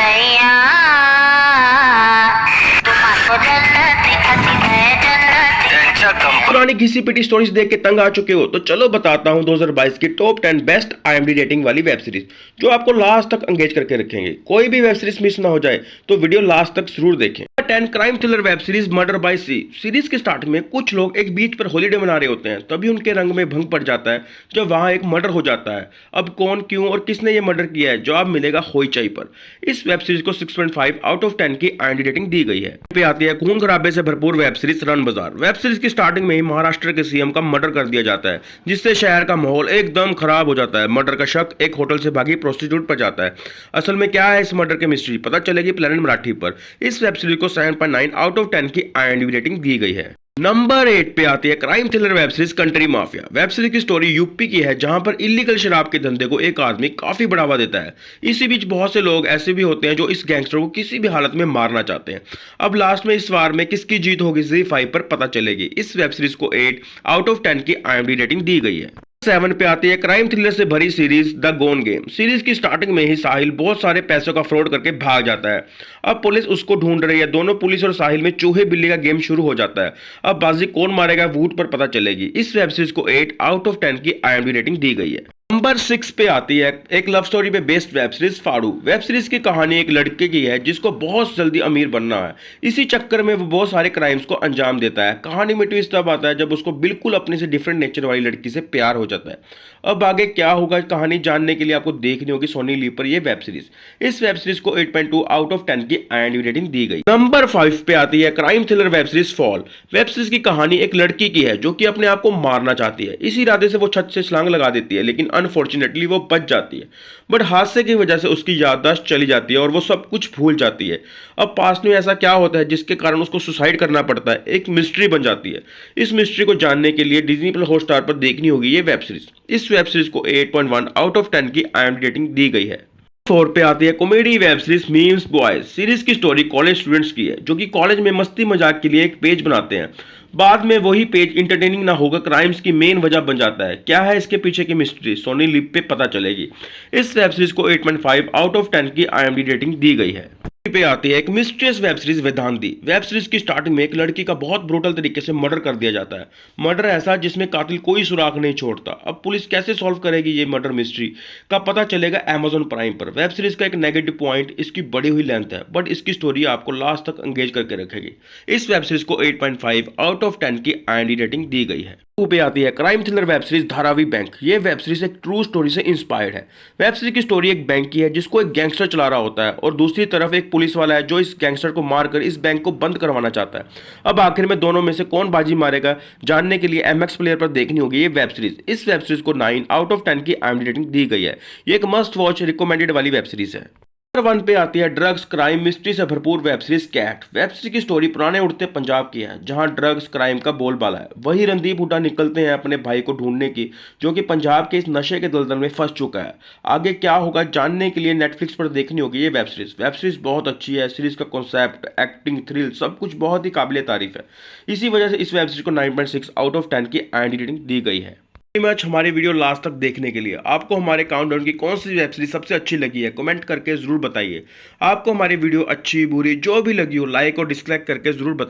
सैया तुमको जन्नत दिखाती है जन्नत। पुरानी घिसी पिटी स्टोरीज देख के तंग आ चुके हो तो चलो बताता हूँ 2022 की टॉप 10 बेस्ट IMDb रेटिंग वाली वेब सीरीज जो आपको लास्ट तक एंगेज करके रखेंगे। कोई भी वेब सीरीज मिस ना हो जाए तो वीडियो लास्ट तक जरूर देखें। 10 crime thriller web series murder by sea. Series के स्टार्ट में कुछ लोग एक बीच पर हॉलीडे मना रहे होते हैं, तभी उनके रंग में भंग पड़ जाता है जब वहां एक मर्डर हो जाता है। अब कौन, क्यों और किसने ये मर्डर किया है जवाब मिलेगा होइचाई पर। इस वेब सीरीज को 6.5 आउट ऑफ 10 की IMDb रेटिंग दी गई है। पे आती है खून खराबे से भरपूर वेब सीरीज रन बाजार। वेब सीरीज की स्टार्टिंग में ही महाराष्ट्र के CM का मर्डर कर दिया जाता है, जिससे शहर का माहौल एकदम खराब हो जाता है। मर्डर का शक एक होटल से भागी प्रोस्टिट्यूट पर जाता है। असल में क्या है इस मर्डर की मिस्ट्री पता चलेगी प्लेनेट मराठी पर। इस वेब सीरीज को 7.9 आउट ऑफ 10 की IMDb रेटिंग दी गई है। नंबर 8 पे आती है crime thriller web series country mafia. Web series की स्टोरी यूपी की है, जहां पर इलीगल शराब के धंधे को एक आदमी काफी बढ़ावा देता है। इसी बीच बहुत से लोग ऐसे भी होते हैं जो इस गैंगस्टर को किसी भी हालत में मारना चाहते हैं। अब लास्ट में इस वार में किसकी जीत होगी ZEE5 पर पता चलेगी। इस वेब सीरीज को 8 आउट ऑफ 10 की IMDb रेटिंग दी गई है। 7 पे आती है क्राइम थ्रिलर से भरी series the gone game. Series की स्टार्टिंग में ही साहिल बहुत सारे पैसों का फ्रॉड करके भाग जाता है। अब पुलिस उसको ढूंढ रही है। दोनों पुलिस और साहिल में चूहे बिल्ली का गेम शुरू हो जाता है। अब बाजी कौन मारेगा वोट पर पता चलेगी। इस वेब सीरीज को 8 आउट ऑफ 10 की IMDb रेटिंग दी गई है। नंबर 6 पे आती है एक लव स्टोरी पे based web series Faadu. Web series की कहानी एक लड़के की है जिसको बहुत जल्दी अमीर बनना है। इसी चक्कर में वो बहुत सारे क्राइम्स को अंजाम देता है। कहानी में ट्विस्ट तब आता है जब उसको बिल्कुल अपने से डिफरेंट नेचर वाली लड़की से प्यार हो जाता है। अब आगे क्या होगा कहानी जानने के लिए आपको देखनी होगी सोनी लीव पर यह वेब सीरीज। इस वेब सीरीज को 8.2 आउट ऑफ 10 की IMDb रेटिंग दी गई। नंबर 5 पे आती है crime thriller web series fall. Web series की कहानी एक लड़की की है जो कि अपने आप को मारना चाहती है। इसी इरादे से वो छत से छलांग लगा देती है, लेकिन अनफॉर्चुनेटली वो बच जाती है। बट हादसे की वजह से उसकी याददाश्त चली जाती है और वो सब कुछ भूल जाती है। अब पास्ट में ऐसा क्या होता है जिसके कारण उसको सुसाइड करना पड़ता है, एक मिस्ट्री बन जाती है। इस मिस्ट्री को जानने के लिए डिज्नी प्लस हॉटस्टार पर देखनी होगी ये वेब सीरीज। इस वेब सीरीज को 8.1 आउट ऑफ 10 की IMDb रेटिंग दी गई है। 4 पे आती है comedy web series memes boys. Series की स्टोरी कॉलेज स्टूडेंट्स की है जो कि कॉलेज में मस्ती मजाक के लिए एक पेज बनाते हैं। बाद में वही पेज इंटरटेनिंग ना होकर क्राइम्स की मेन वजह बन जाता है। क्या है इसके पीछे की मिस्ट्री सोनी लिव पे पता चलेगी। इस वेब सीरीज को 8.5 आउट ऑफ 10 की IMDb रेटिंग दी गई है। पे आती है एक mysterious web series Vedanti. Web series की स्टार्टिंग में एक लड़की का बहुत ब्रूटल तरीके से मर्डर कर दिया जाता है। मर्डर ऐसा जिसमें कातिल कोई सुराग नहीं छोड़ता। अब पुलिस कैसे सॉल्व करेगी ये मर्डर मिस्ट्री का पता चलेगा Amazon प्राइम पर। वेब सीरीज का एक नेगेटिव पॉइंट इसकी बड़ी हुई लेंथ है, बट इसकी स्टोरी आपको लास्ट तक एंगेज करके रखेगी। इस वेब सीरीज को 8.5 आउट ऑफ 10 की IMDb रेटिंग दी गई है। पे आती है crime thriller web series Dharavi bank. ये वेब सीरीज एक ट्रू स्टोरी से इंस्पायर्ड है। वेब सीरीज की स्टोरी एक बैंक की है जिसको एक गैंगस्टर चला रहा होता है और दूसरी तरफ एक पुलिस वाला है जो इस गैंगस्टर को मारकर इस बैंक को बंद करवाना चाहता है। अब आखिर में दोनों में से कौन बाजी मारेगा जानने के लिए MX प्लेयर पर देखनी होगी ये वेब सीरीज। इस वेब सीरीज को 9 आउट ऑफ 10 की IMDb रेटिंग दी गई है। ये एक मस्ट वॉच रिकमेंडेड वाली वेब सीरीज है। नंबर 1 पे आती है ड्रग्स क्राइम मिस्ट्री से भरपूर web series Cat. Web series की स्टोरी पुराने उड़ते पंजाब की है जहां ड्रग्स क्राइम का बोलबाला है। वही रणदीप हुड्डा निकलते हैं अपने भाई को ढूंढने की जो कि पंजाब के इस नशे के दलदल में फंस चुका है। आगे क्या होगा जानने के लिए नेटफ्लिक्स पर देखनी होगी ये वेब सीरीज। वेब सीरीज बहुत अच्छी है। सीरीज का कॉन्सेप्ट, एक्टिंग, थ्रिल सब कुछ बहुत ही काबिल तारीफ है। इसी वजह से इस वेब सीरीज को 9.6 आउट ऑफ 10 की IMDb रेटिंग दी गई है। मच हमारी वीडियो लास्ट तक देखने के लिए आपको हमारे काउंटडाउन की कौन सी वेब सीरीज सबसे अच्छी लगी है कमेंट करके जरूर बताइए। आपको हमारी वीडियो अच्छी बुरी जो भी लगी हो लाइक और डिसलाइक करके जरूर बताइए।